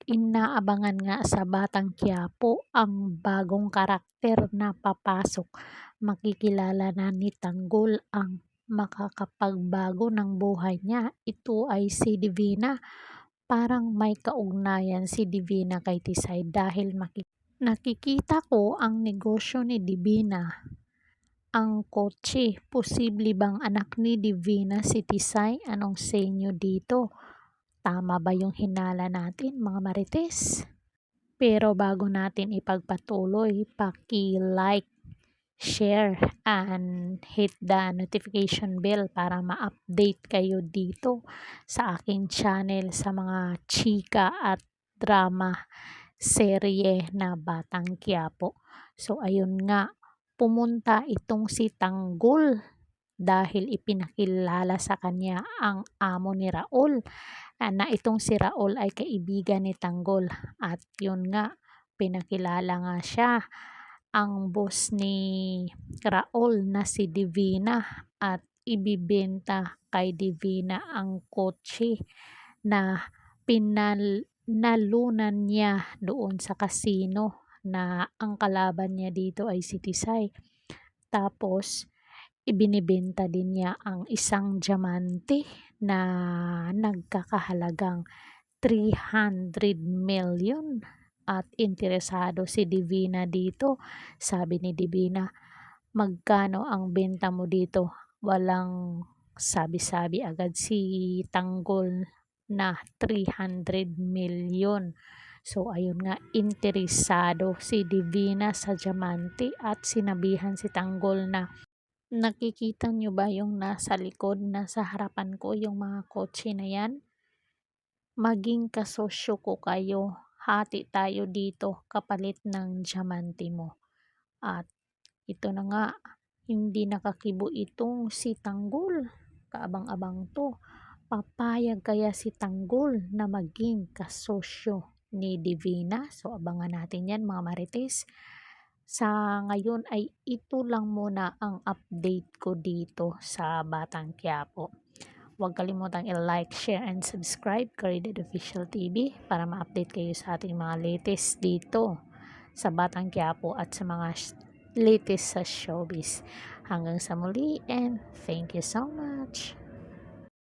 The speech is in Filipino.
Inaabangan nga sa Batang Quiapo ang bagong karakter na papasok. Makikilala na ni Tanggol ang makakapagbago ng buhay niya. Ito ay si Divina. Parang may kaugnayan si Divina kay Tisay dahil nakikita ko ang negosyo ni Divina. Ang kotse, posible bang anak ni Divina si Tisay? Anong senyo dito? Tama ba yung hinala natin, mga marites? Pero bago natin ipagpatuloy, paki-like, share, and hit the notification bell para ma-update kayo dito sa aking channel sa mga chika at drama serye na Batang Quiapo. So ayun nga, pumunta itong si Tanggol dahil ipinakilala sa kanya ang amo ni Raul, na itong si Raul ay kaibigan ni Tanggol, at yun nga, pinakilala nga siya ang boss ni Raul na si Divina, at ibibenta kay Divina ang kotse na nalunan niya doon sa casino, na ang kalaban niya dito ay si Tisay. Tapos ibinibenta din niya ang isang diamante na nagkakahalagang 300 million, at interesado si Divina dito. Sabi ni Divina, magkano ang benta mo dito? Walang sabi-sabi agad si Tanggol na 300 million. So ayun nga, interesado si Divina sa diamante at sinabihan si Tanggol na, nakikita nyo ba yung nasa likod, nasa harapan ko, yung mga kotse na yan? Maging kasosyo ko kayo. Hati tayo dito kapalit ng diamante mo. At ito na nga, hindi nakakibo itong si Tanggol. Kaabang-abang to. Papayag kaya si Tanggol na maging kasosyo ni Divina? So abangan natin yan, mga marites. Sa ngayon ay ito lang muna ang update ko dito sa Batang Quiapo. Huwag kalimutang i-like, share, and subscribe Caridad Official TV para ma-update kayo sa ating mga latest dito sa Batang Quiapo at sa mga latest sa showbiz. Hanggang sa muli, and thank you so much.